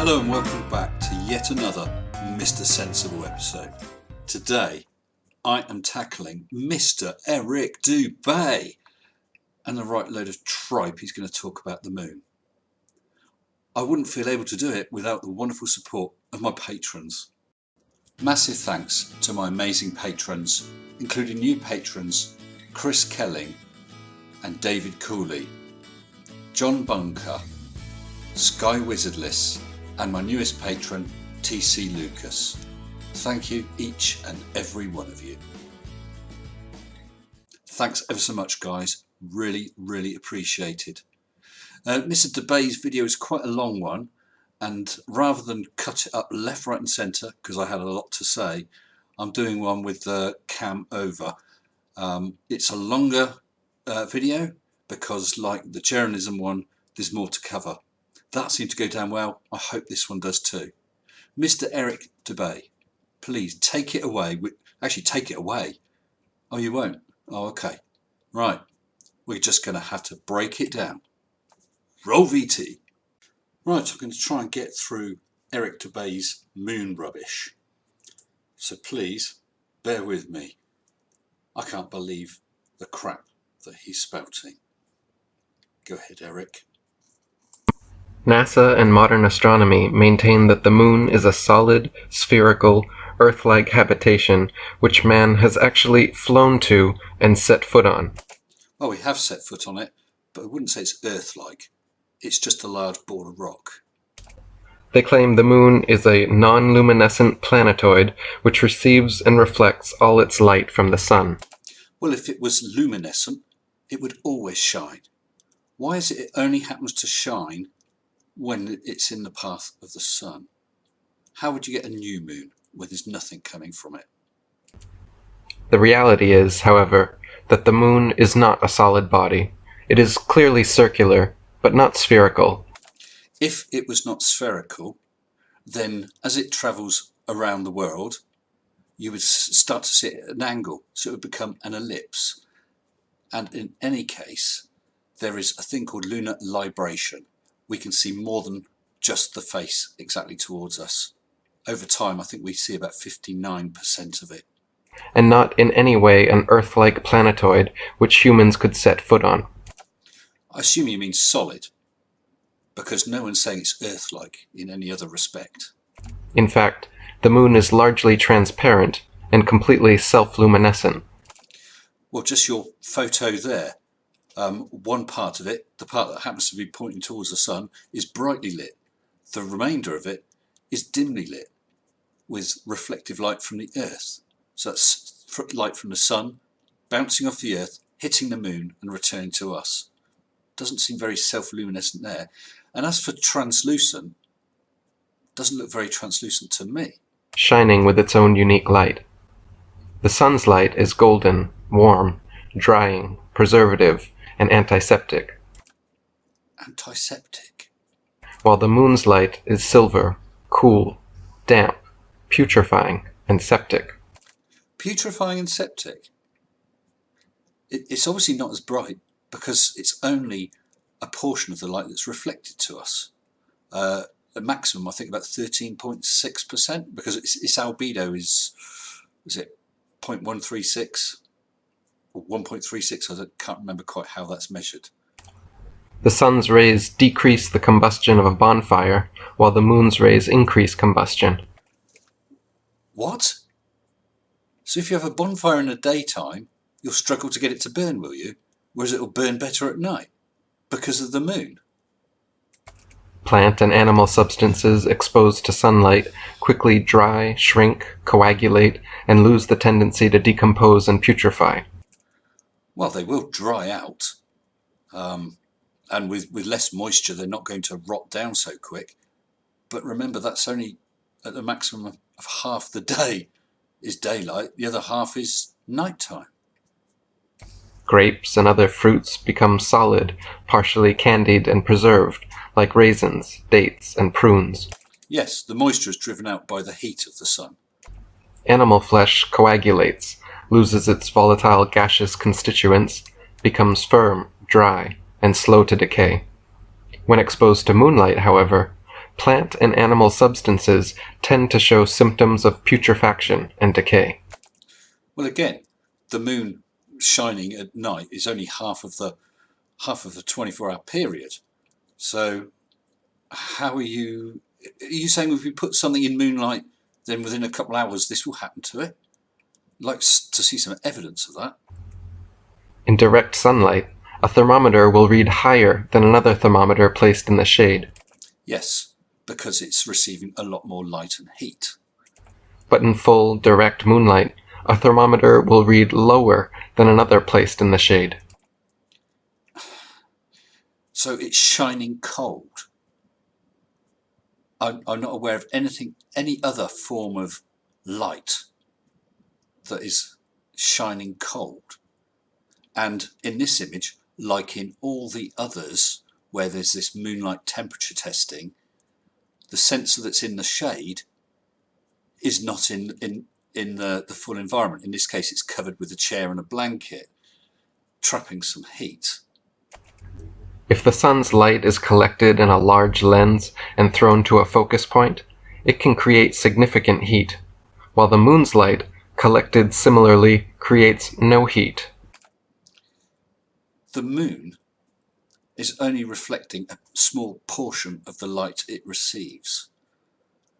Hello and welcome back to yet another Mr. Sensible episode. Today I am tackling Mr. Eric Dubay and the right load of tripe he's going to talk about the moon. I wouldn't feel able to do it without the wonderful support of my patrons. Massive thanks to my amazing patrons, including new patrons Chris Kelling and David Cooley, John Bunker, Sky Wizardless, and my newest patron, TC Lucas. Thank you, each and every one of you. Thanks ever so much, guys. Really appreciated. Mr. Dubay's video is quite a long one, and rather than cut it up left, right and centre, because I had a lot to say, I'm doing one with the cam over. It's a longer video because, like the Jeranism one, there's more to cover. That seemed to go down well. I hope this one does too. Mr. Eric Dubay, please take it away. Actually, take it away. Oh, you won't? Oh, okay. Right. We're just going to have to break it down. Roll VT. Right, I'm going to try and get through Eric Dubay's moon rubbish. So please, bear with me. I can't believe the crap that he's spouting. Go ahead, Eric. NASA and modern astronomy maintain that the moon is a solid, spherical, Earth-like habitation which man has actually flown to and set foot on. Well, we have set foot on it, but I wouldn't say it's Earth-like. It's just a large ball of rock. They claim the moon is a non-luminescent planetoid which receives and reflects all its light from the sun. Well, if it was luminescent, it would always shine. Why is it only happens to shine when it's in the path of the sun? How would you get a new moon where there's nothing coming from it? The reality is, however, that the moon is not a solid body. It is clearly circular, but not spherical. If it was not spherical, then as it travels around the world, you would start to see it at an angle, so it would become an ellipse. And in any case, there is a thing called lunar libration. We can see more than just the face exactly towards us. Over time, I think we see about 59% of it. And not in any way an Earth-like planetoid which humans could set foot on. I assume you mean solid, because no one's saying it's Earth-like in any other respect. In fact, the moon is largely transparent and completely self-luminescent. Well, just your photo there. One part of it, the part that happens to be pointing towards the sun, is brightly lit. The remainder of it is dimly lit with reflective light from the earth. So that's light from the sun bouncing off the earth, hitting the moon and returning to us. Doesn't seem very self-luminescent there. And as for translucent, doesn't look very translucent to me. Shining with its own unique light. The sun's light is golden, warm, drying, preservative, and antiseptic. Antiseptic? While the moon's light is silver, cool, damp, putrefying, and septic. Putrefying and septic? It's obviously not as bright because it's only a portion of the light that's reflected to us. At maximum, I think about 13.6%, because its albedo is it 0.136? Or 1.36, I can't remember quite how that's measured. The sun's rays decrease the combustion of a bonfire, while the moon's rays increase combustion. What? So if you have a bonfire in the daytime, you'll struggle to get it to burn, will you? Whereas it'll burn better at night, because of the moon. Plant and animal substances exposed to sunlight quickly dry, shrink, coagulate, and lose the tendency to decompose and putrefy. Well, they will dry out, and with less moisture they're not going to rot down so quick. But remember, that's only at the maximum of half the day is daylight, the other half is nighttime. Grapes and other fruits become solid, partially candied and preserved, like raisins, dates, and prunes. Yes, the moisture is driven out by the heat of the sun. Animal flesh coagulates, loses its volatile gaseous constituents, becomes firm, dry, and slow to decay. When exposed to moonlight, however, plant and animal substances tend to show symptoms of putrefaction and decay. Well, again, the moon shining at night is only half of the 24-hour period. So how are you saying if we put something in moonlight, then within a couple of hours this will happen to it? I'd like to see some evidence of that. In direct sunlight, a thermometer will read higher than another thermometer placed in the shade. Yes, because it's receiving a lot more light and heat. But in full, direct moonlight, a thermometer will read lower than another placed in the shade. So it's shining cold. I'm not aware of any other form of light that is shining cold. And in this image, like in all the others where there's this moonlight temperature testing, the sensor that's in the shade is not in the full environment. In this case, it's covered with a chair and a blanket, trapping some heat. If the sun's light is collected in a large lens and thrown to a focus point, it can create significant heat, while the moon's light, collected similarly, creates no heat. The moon is only reflecting a small portion of the light it receives.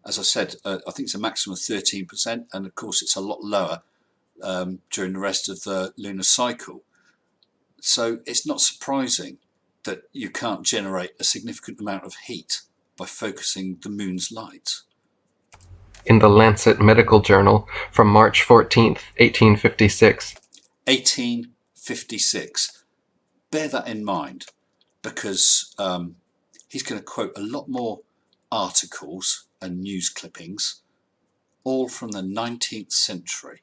As I said, I think it's a maximum of 13%, and of course it's a lot lower during the rest of the lunar cycle. So it's not surprising that you can't generate a significant amount of heat by focusing the moon's light. In the Lancet Medical Journal from March 14, 1856. 1856. Bear that in mind, because he's going to quote a lot more articles and news clippings, all from the 19th century.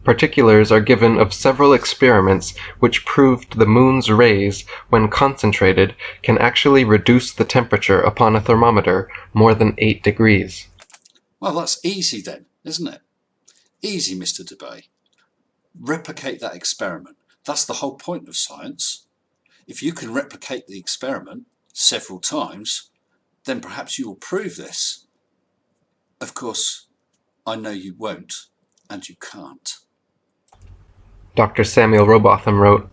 Particulars are given of several experiments which proved the moon's rays, when concentrated, can actually reduce the temperature upon a thermometer more than 8 degrees. Well, that's easy then, isn't it? Easy, Mr. Dubay. Replicate that experiment. That's the whole point of science. If you can replicate the experiment several times, then perhaps you will prove this. Of course, I know you won't, and you can't. Dr. Samuel Robotham wrote,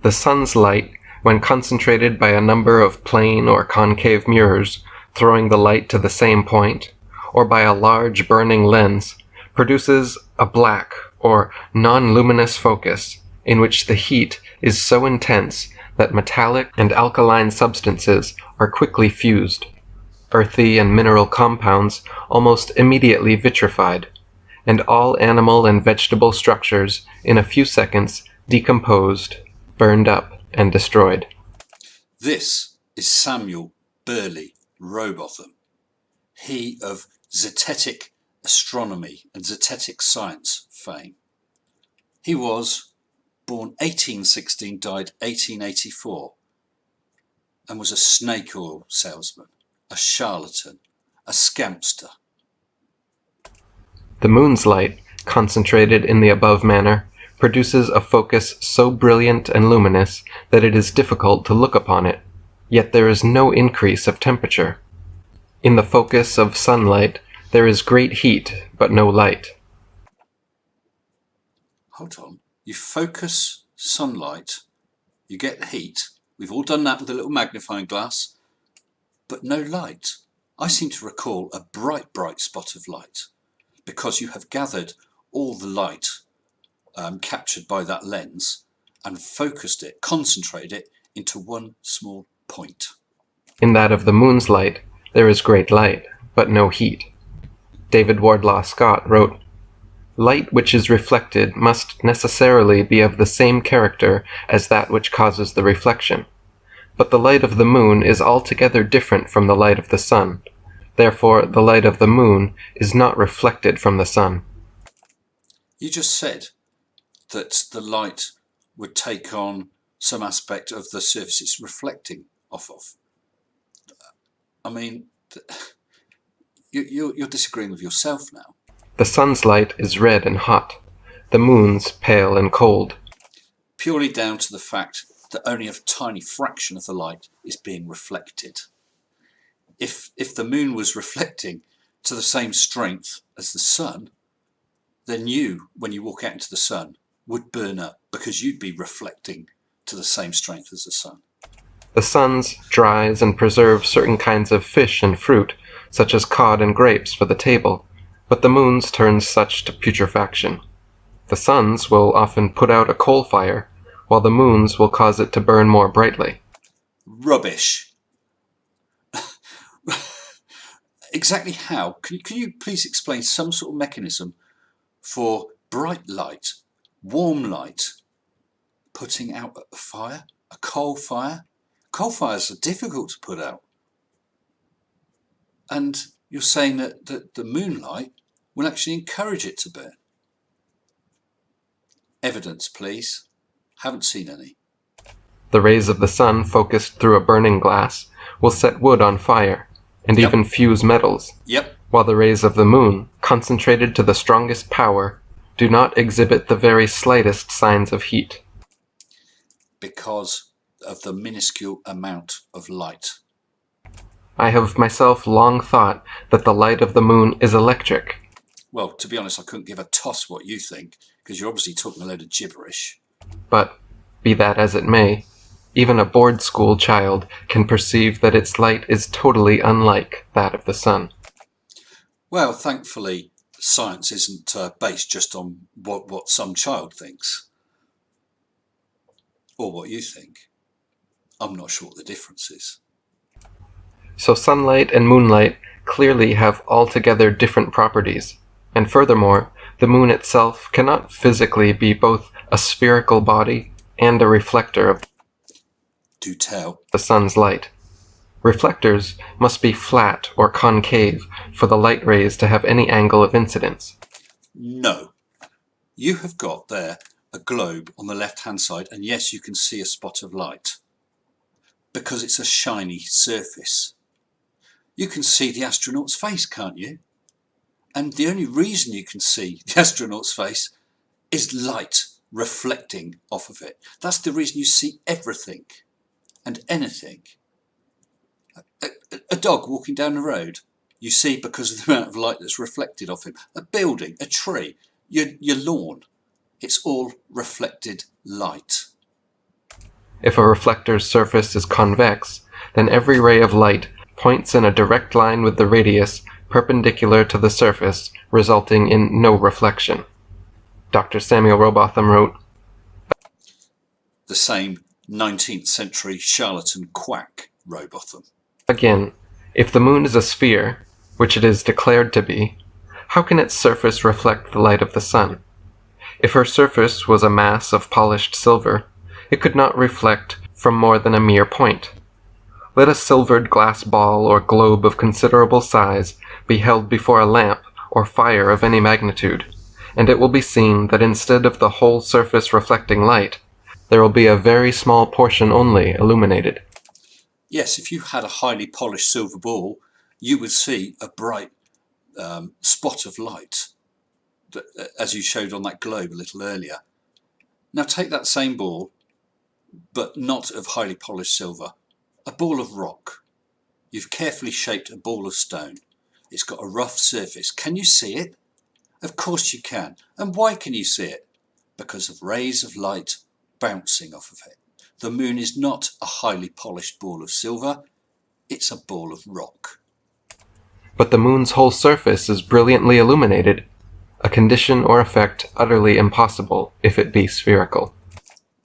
"The sun's light, when concentrated by a number of plane or concave mirrors, throwing the light to the same point, or by a large burning lens, produces a black or non-luminous focus, in which the heat is so intense that metallic and alkaline substances are quickly fused, earthy and mineral compounds almost immediately vitrified, and all animal and vegetable structures in a few seconds decomposed, burned up, and destroyed." This is Samuel Burley Robotham, he of zetetic astronomy and zetetic science fame. He was born 1816, died 1884, and was a snake oil salesman, a charlatan, a scamster. The moon's light, concentrated in the above manner, produces a focus so brilliant and luminous that it is difficult to look upon it, yet there is no increase of temperature. In the focus of sunlight, there is great heat, but no light. Hold on. You focus sunlight, you get heat. We've all done that with a little magnifying glass, but no light. I seem to recall a bright, bright spot of light, because you have gathered all the light captured by that lens and focused it, concentrated it into one small point. In that of the moon's light, there is great light, but no heat. David Wardlaw Scott wrote, "Light which is reflected must necessarily be of the same character as that which causes the reflection. But the light of the moon is altogether different from the light of the sun. Therefore, the light of the moon is not reflected from the sun." You just said that the light would take on some aspect of the surface it's reflecting off of. I mean, you're disagreeing with yourself now. The sun's light is red and hot, the moon's pale and cold. Purely down to the fact that only a tiny fraction of the light is being reflected. If the moon was reflecting to the same strength as the sun, then you, when you walk out into the sun, would burn up because you'd be reflecting to the same strength as the sun. The sun's dries and preserves certain kinds of fish and fruit, such as cod and grapes, for the table, but the moon's turns such to putrefaction. The sun's will often put out a coal fire, while the moon's will cause it to burn more brightly. Rubbish. Exactly how? Can you please explain some sort of mechanism for bright light, warm light, putting out a fire, a coal fire? Coal fires are difficult to put out. And you're saying that the moonlight will actually encourage it to burn. Evidence, please. Haven't seen any. The rays of the sun focused through a burning glass will set wood on fire, and even fuse metals, while the rays of the moon, concentrated to the strongest power, do not exhibit the very slightest signs of heat. Because of the minuscule amount of light. I have myself long thought that the light of the moon is electric. Well, to be honest, I couldn't give a toss what you think, because you're obviously talking a load of gibberish. But, be that as it may, even a board school child can perceive that its light is totally unlike that of the sun. Well, thankfully, science isn't based just on what some child thinks. Or what you think. I'm not sure what the difference is. So sunlight and moonlight clearly have altogether different properties, and furthermore, the moon itself cannot physically be both a spherical body and a reflector of Do tell. the sun's light. Reflectors must be flat or concave for the light rays to have any angle of incidence. No. You have got there a globe on the left-hand side, and yes, you can see a spot of light. Because it's a shiny surface. You can see the astronaut's face, can't you? And the only reason you can see the astronaut's face is light reflecting off of it. That's the reason you see everything and anything. A dog walking down the road, you see because of the amount of light that's reflected off him. A building, a tree, your lawn, it's all reflected light. If a reflector's surface is convex, then every ray of light points in a direct line with the radius perpendicular to the surface, resulting in no reflection. Dr. Samuel Robotham wrote, The same 19th century charlatan quack, Robotham. Again, if the moon is a sphere, which it is declared to be, how can its surface reflect the light of the sun? If her surface was a mass of polished silver, it could not reflect from more than a mere point. Let a silvered glass ball or globe of considerable size be held before a lamp or fire of any magnitude, and it will be seen that instead of the whole surface reflecting light, there will be a very small portion only illuminated. Yes, if you had a highly polished silver ball, you would see a bright spot of light, as you showed on that globe a little earlier. Now take that same ball, but not of highly polished silver, a ball of rock. You've carefully shaped a ball of stone. It's got a rough surface. Can you see it? Of course you can. And why can you see it? Because of rays of light bouncing off of it. The moon is not a highly polished ball of silver, it's a ball of rock. But the moon's whole surface is brilliantly illuminated, a condition or effect utterly impossible if it be spherical.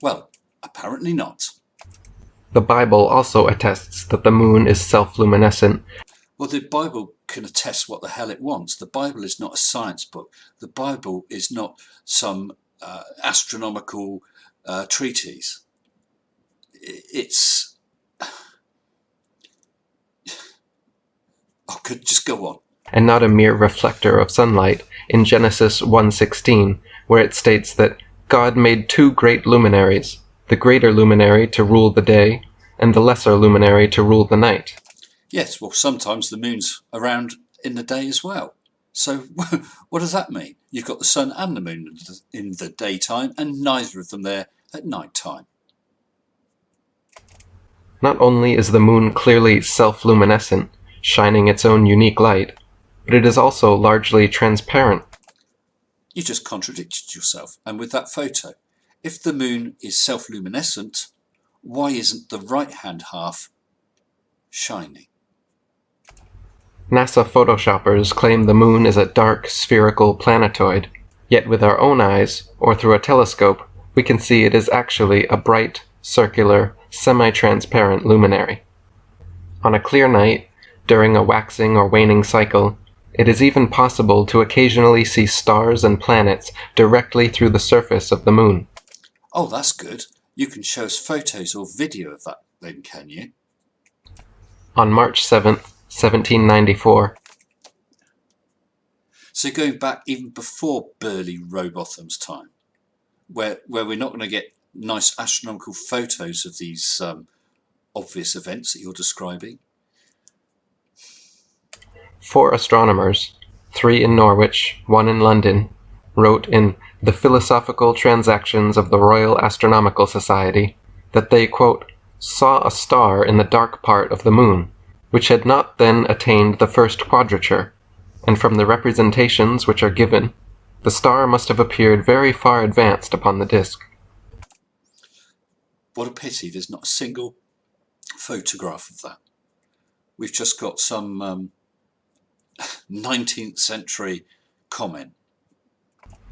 Well, apparently not. The Bible also attests that the moon is self-luminescent. Well, the Bible can attest what the hell it wants. The Bible is not a science book. The Bible is not some astronomical treatise. It's... Oh, could just go on. And not a mere reflector of sunlight in Genesis 1:16, where it states that God made two great luminaries, the greater luminary to rule the day, and the lesser luminary to rule the night. Yes, well, sometimes the moon's around in the day as well. So what does that mean? You've got the sun and the moon in the daytime, and neither of them there at night time. Not only is the moon clearly self-luminescent, shining its own unique light, but it is also largely transparent. You just contradicted yourself. And with that photo, if the moon is self-luminescent, why isn't the right-hand half shining? NASA photoshoppers claim the moon is a dark, spherical planetoid, yet with our own eyes, or through a telescope, we can see it is actually a bright, circular, semi-transparent luminary. On a clear night, during a waxing or waning cycle, it is even possible to occasionally see stars and planets directly through the surface of the moon. Oh, that's good. You can show us photos or video of that then, can you? On March 7th, 1794. So going back even before Burley Rowbotham's time, where we're not going to get nice astronomical photos of these obvious events that you're describing. 4 astronomers, 3 in Norwich, 1 in London, wrote in The Philosophical Transactions of the Royal Astronomical Society that they, quote, saw a star in the dark part of the moon, which had not then attained the first quadrature, and from the representations which are given, the star must have appeared very far advanced upon the disk. What a pity there's not a single photograph of that. We've just got some 19th century comment.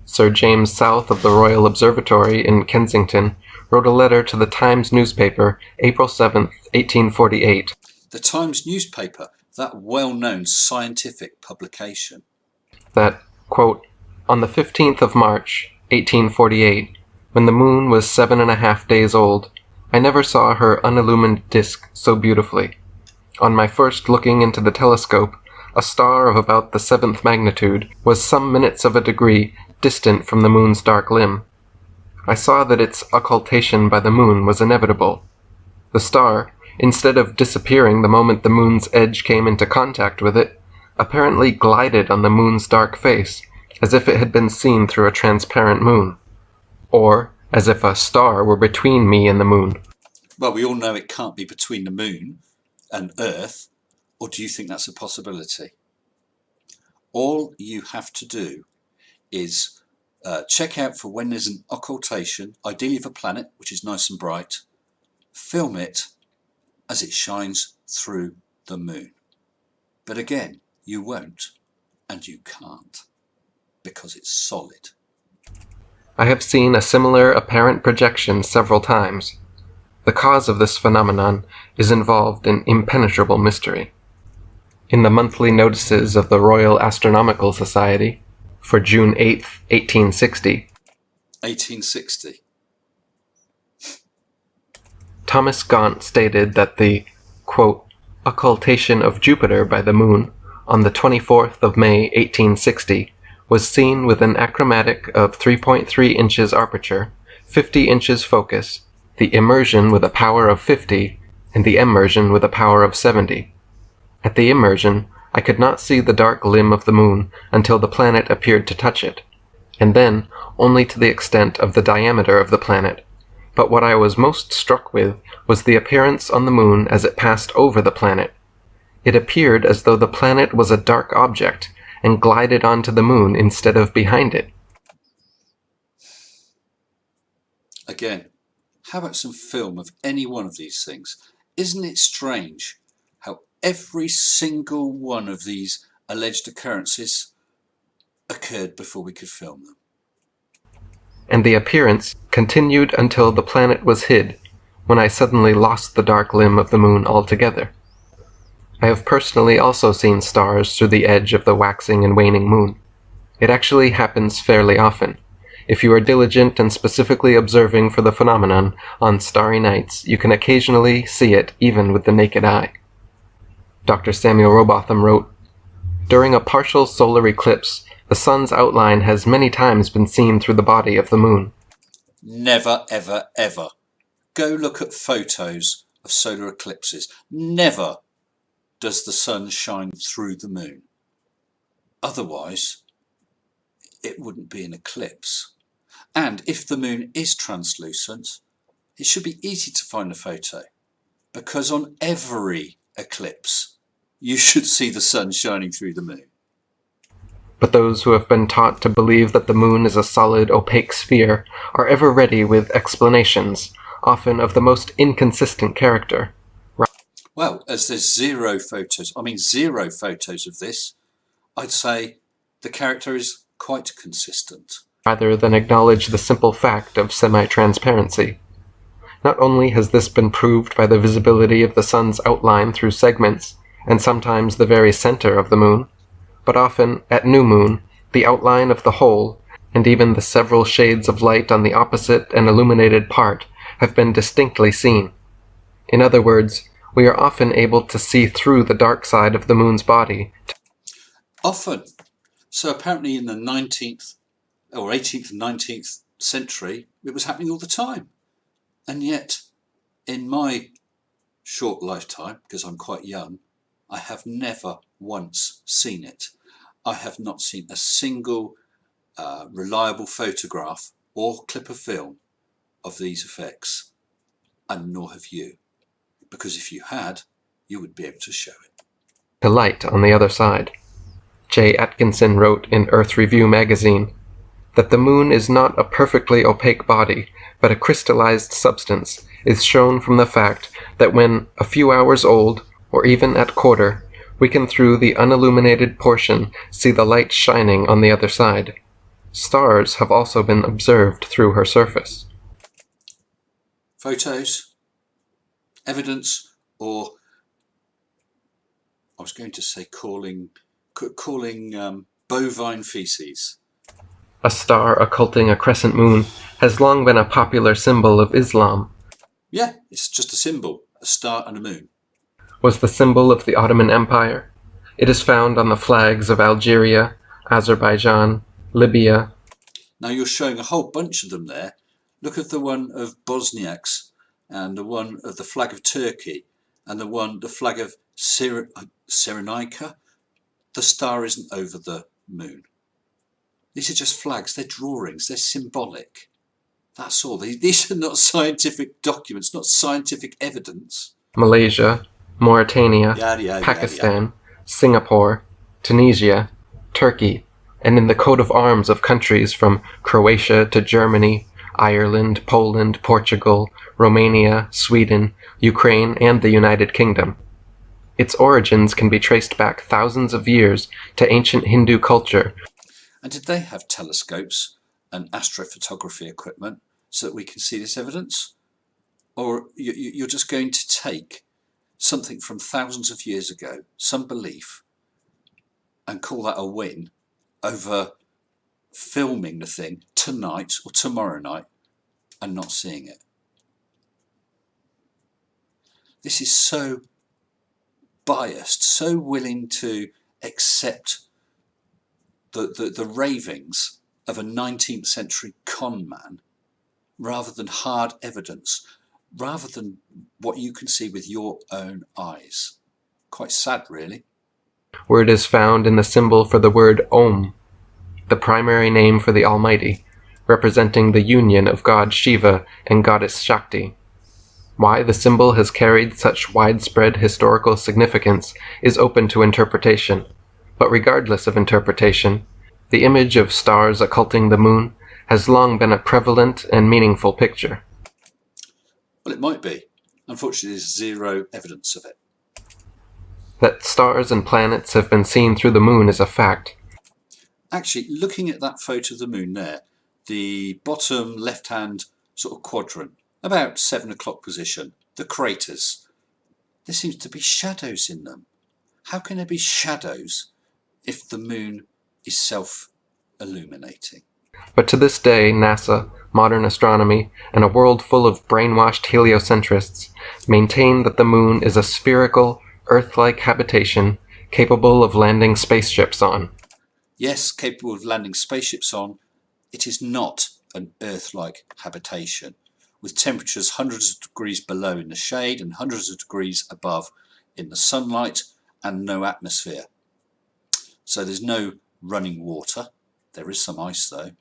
Sir James South of the Royal Observatory in Kensington wrote a letter to the Times newspaper, April 7, 1848. The Times newspaper, that well-known scientific publication. That, quote, on the 15th of March, 1848, when the moon was 7.5 days old, I never saw her unillumined disk so beautifully. On my first looking into the telescope, a star of about the 7th magnitude was some minutes of a degree distant from the moon's dark limb. I saw that its occultation by the moon was inevitable. The star, instead of disappearing the moment the moon's edge came into contact with it, apparently glided on the moon's dark face, as if it had been seen through a transparent moon, or as if a star were between me and the moon. Well, we all know it can't be between the moon and Earth, or do you think that's a possibility? All you have to do is check out for when there's an occultation, ideally of a planet, which is nice and bright, film it as it shines through the moon. But again, you won't and you can't, because it's solid. I have seen a similar apparent projection several times. The cause of this phenomenon is involved in impenetrable mystery. In the monthly notices of the Royal Astronomical Society, for June 8, 1860, 1860. Thomas Gaunt stated that the, quote, occultation of Jupiter by the moon on the 24th of May, 1860, was seen with an achromatic of 3.3 inches aperture, 50 inches focus, the immersion with a power of 50, and the immersion with a power of 70. At the immersion, I could not see the dark limb of the moon until the planet appeared to touch it, and then only to the extent of the diameter of the planet. But what I was most struck with was the appearance on the moon as it passed over the planet. It appeared as though the planet was a dark object and glided onto the moon instead of behind it. Again, how about some film of any one of these things? Isn't it strange how every single one of these alleged occurrences occurred before we could film them? And the appearance continued until the planet was hid, when I suddenly lost the dark limb of the moon altogether. I have personally also seen stars through the edge of the waxing and waning moon. It actually happens fairly often. If you are diligent and specifically observing for the phenomenon on starry nights, you can occasionally see it even with the naked eye. Dr. Samuel Robotham wrote, during a partial solar eclipse, the sun's outline has many times been seen through the body of the moon. Never, ever, ever. Go look at photos of solar eclipses. Never does the sun shine through the moon. Otherwise, it wouldn't be an eclipse. And if the moon is translucent, it should be easy to find a photo, because on every eclipse you should see the sun shining through the moon. But those who have been taught to believe that the moon is a solid, opaque sphere are ever ready with explanations, often of the most inconsistent character. Well, as there's zero photos of this, I'd say the character is quite consistent. Rather than acknowledge the simple fact of semi-transparency. Not only has this been proved by the visibility of the sun's outline through segments, and sometimes the very center of the moon, but often, at new moon, the outline of the whole, and even the several shades of light on the opposite and illuminated part, have been distinctly seen. In other words, we are often able to see through the dark side of the moon's body. Often. So apparently in the 19th or 18th and 19th century, it was happening all the time. And yet, in my short lifetime, because I'm quite young, I have never once seen it. I have not seen a single reliable photograph or clip of film of these effects, and nor have you. Because if you had, you would be able to show it. To light on the other side. J. Atkinson wrote in Earth Review magazine that the moon is not a perfectly opaque body, but a crystallized substance, is shown from the fact that when a few hours old, or even at quarter, we can through the unilluminated portion see the light shining on the other side. Stars have also been observed through her surface. Photos, evidence, or I was going to say calling bovine feces. A star occulting a crescent moon has long been a popular symbol of Islam. Yeah, it's just a symbol, a star and a moon. Was the symbol of the Ottoman Empire. It is found on the flags of Algeria, Azerbaijan, Libya. Now you're showing a whole bunch of them there. Look at the one of Bosniaks, and the one of the flag of Turkey, and the flag of Cyrenaica. The star isn't over the moon. These are just flags, they're drawings, they're symbolic. That's all. These are not scientific documents, not scientific evidence. Malaysia, Mauritania, Pakistan, Singapore, Tunisia, Turkey, and in the coat of arms of countries from Croatia to Germany, Ireland, Poland, Portugal, Romania, Sweden, Ukraine, and the United Kingdom. Its origins can be traced back thousands of years to ancient Hindu culture. And did they have telescopes and astrophotography equipment so that we can see this evidence? Or you're just going to take something from thousands of years ago, some belief, and call that a win over filming the thing tonight or tomorrow night and not seeing it? This is so biased, so willing to accept the ravings of a 19th century con man rather than hard evidence, rather than what you can see with your own eyes. Quite sad, really. Where it is found in the symbol for the word Om, the primary name for the Almighty, representing the union of God Shiva and Goddess Shakti. Why the symbol has carried such widespread historical significance is open to interpretation, but regardless of interpretation, the image of stars occulting the moon has long been a prevalent and meaningful picture. Well, it might be. Unfortunately, there's zero evidence of it. That stars and planets have been seen through the moon is a fact. Actually, looking at that photo of the moon there, the bottom left-hand sort of quadrant, about 7 o'clock position, the craters, there seems to be shadows in them. How can there be shadows if the moon is self-illuminating? But to this day, NASA, modern astronomy, and a world full of brainwashed heliocentrists maintain that the moon is a spherical, Earth-like habitation capable of landing spaceships on. Yes, capable of landing spaceships on. It is not an Earth-like habitation, with temperatures hundreds of degrees below in the shade and hundreds of degrees above in the sunlight, and no atmosphere. So there's no running water. There is some ice though.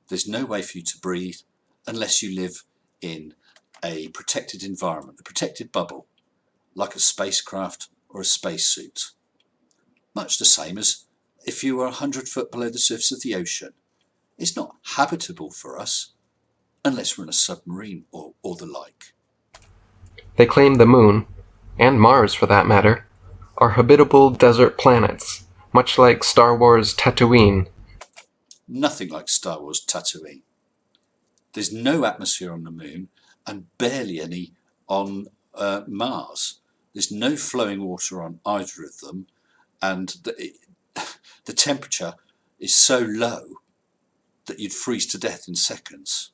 There's no way for you to breathe unless you live in a protected environment, a protected bubble, like a spacecraft or a spacesuit. much the same as if you were 100 foot below the surface of the ocean. It's not habitable for us, unless we're in a submarine or the like. They claim the Moon, and Mars for that matter, are habitable desert planets, much like Star Wars' Tatooine. Nothing like Star Wars Tatooine. There's no atmosphere on the Moon and barely any on Mars. There's no flowing water on either of them, and the temperature is so low that you'd freeze to death in seconds.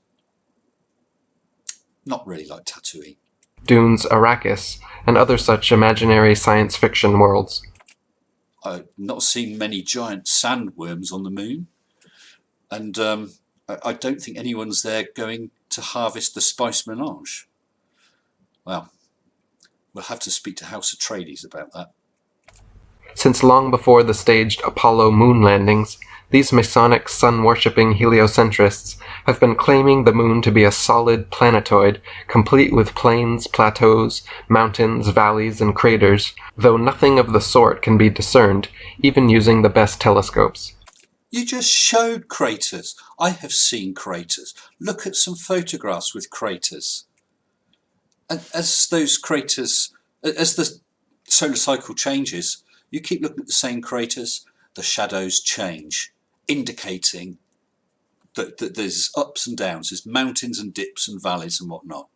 Not really like Tatooine. Dune's Arrakis, and other such imaginary science fiction worlds. I've not seen many giant sandworms on the Moon, and I don't think anyone's there going to harvest the spice melange. Well, we'll have to speak to House Atreides about that. Since long before the staged Apollo moon landings, these Masonic sun-worshipping heliocentrists have been claiming the Moon to be a solid planetoid, complete with plains, plateaus, mountains, valleys, and craters, though nothing of the sort can be discerned, even using the best telescopes. You just showed craters. I have seen craters. Look at some photographs with craters. And as those craters, as the solar cycle changes, you keep looking at the same craters, the shadows change, indicating that there's ups and downs, there's mountains and dips and valleys and whatnot.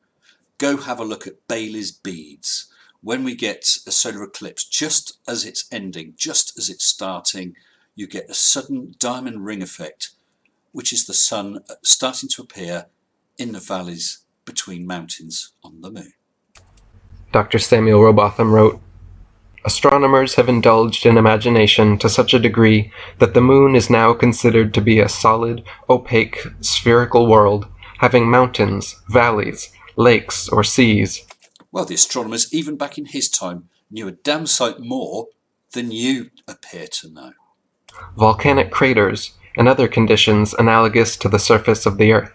Go have a look at Bailey's beads. When we get a solar eclipse, just as it's ending, just as it's starting, you get a sudden diamond ring effect, which is the sun starting to appear in the valleys between mountains on the Moon. Dr. Samuel Robotham wrote, "Astronomers have indulged in imagination to such a degree that the Moon is now considered to be a solid, opaque, spherical world, having mountains, valleys, lakes, or seas." Well, the astronomers, even back in his time, knew a damn sight more than you appear to know. Volcanic craters, and other conditions analogous to the surface of the Earth.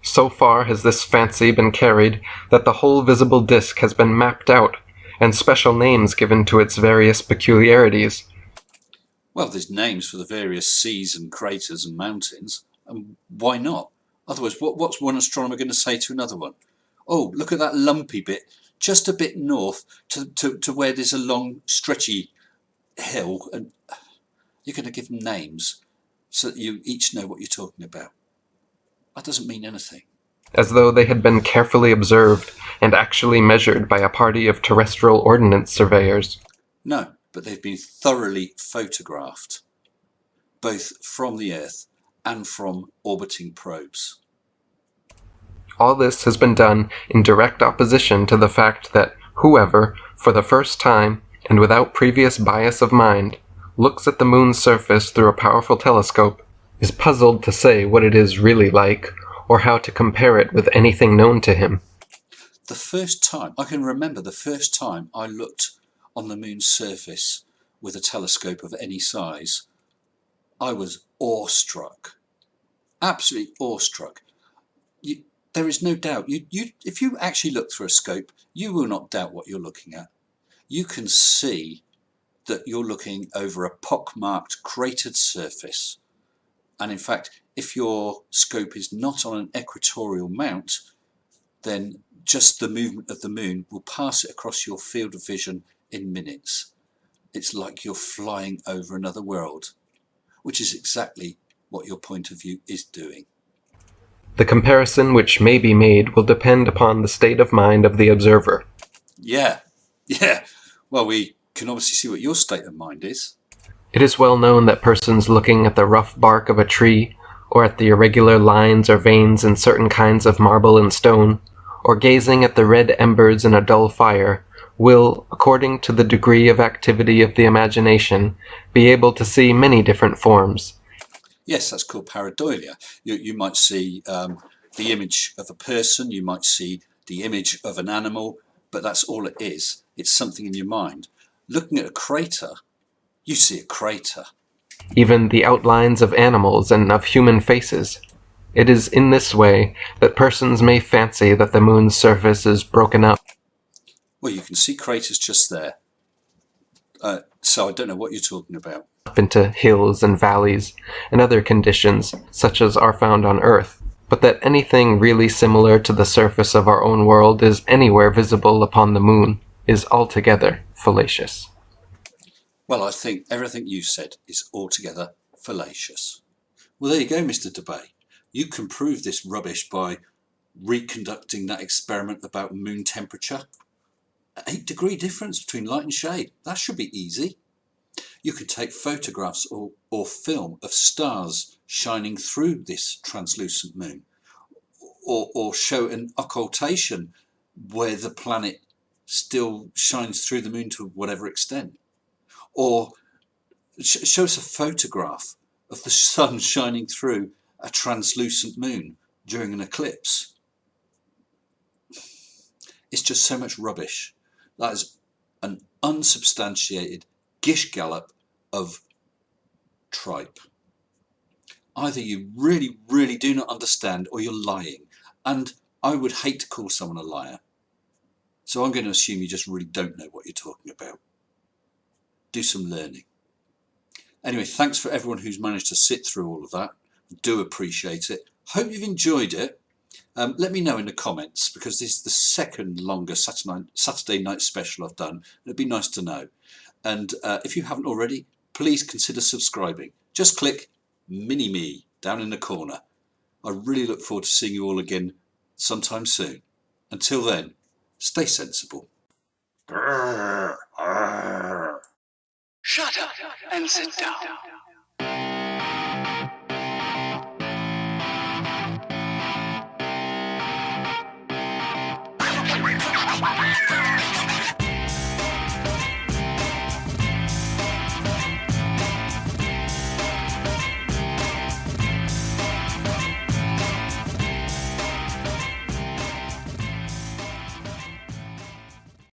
So far has this fancy been carried that the whole visible disk has been mapped out, and special names given to its various peculiarities. Well, there's names for the various seas and craters and mountains, and why not? Otherwise, what's one astronomer going to say to another one? Oh, look at that lumpy bit, just a bit north to where there's a long, stretchy hill, and you're going to give them names so that you each know what you're talking about. That doesn't mean anything. As though they had been carefully observed and actually measured by a party of terrestrial ordnance surveyors. No, but they've been thoroughly photographed, both from the Earth and from orbiting probes. All this has been done in direct opposition to the fact that whoever, for the first time, and without previous bias of mind, looks at the Moon's surface through a powerful telescope, is puzzled to say what it is really like, or how to compare it with anything known to him. The first time, I can remember the first time I looked on the Moon's surface with a telescope of any size, I was awestruck. Absolutely awestruck. There is no doubt, if you actually look through a scope, you will not doubt what you're looking at. You can see that you're looking over a pockmarked, cratered surface. And in fact, if your scope is not on an equatorial mount, then just the movement of the Moon will pass it across your field of vision in minutes. It's like you're flying over another world, which is exactly what your point of view is doing. The comparison which may be made will depend upon the state of mind of the observer. Yeah. Well, we can obviously see what your state of mind is. It is well known that persons looking at the rough bark of a tree, or at the irregular lines or veins in certain kinds of marble and stone, or gazing at the red embers in a dull fire, will, according to the degree of activity of the imagination, be able to see many different forms. Yes, that's called pareidolia. You might see the image of a person, you might see the image of an animal, but that's all it is. It's something in your mind. Looking at a crater, you see a crater. Even the outlines of animals and of human faces. It is in this way that persons may fancy that the Moon's surface is broken up. Well, you can see craters just there. So I don't know what you're talking about. Into hills and valleys and other conditions such as are found on Earth, but that anything really similar to the surface of our own world is anywhere visible upon the moon is altogether fallacious. Well, I think everything you said is altogether fallacious. Well, there you go, Mr. Dubay. You can prove this rubbish by reconducting that experiment about moon temperature. 8-degree difference between light and shade. That should be easy. You can take photographs or film of stars shining through this translucent moon, or show an occultation where the planet still shines through the moon to whatever extent, or show us a photograph of the sun shining through a translucent moon during an eclipse. It's just so much rubbish. That is an unsubstantiated gish gallop of tripe. Either you really, really do not understand, or you're lying. And I would hate to call someone a liar. So I'm going to assume you just really don't know what you're talking about. Do some learning. Anyway, thanks for everyone who's managed to sit through all of that. Do appreciate it. Hope you've enjoyed it. Let me know in the comments, because this is the second longest Saturday night special I've done. It'd be nice to know. And if you haven't already, please consider subscribing. Just click Mini-Me down in the corner. I really look forward to seeing you all again sometime soon. Until then, stay sensible. Shut up and sit down.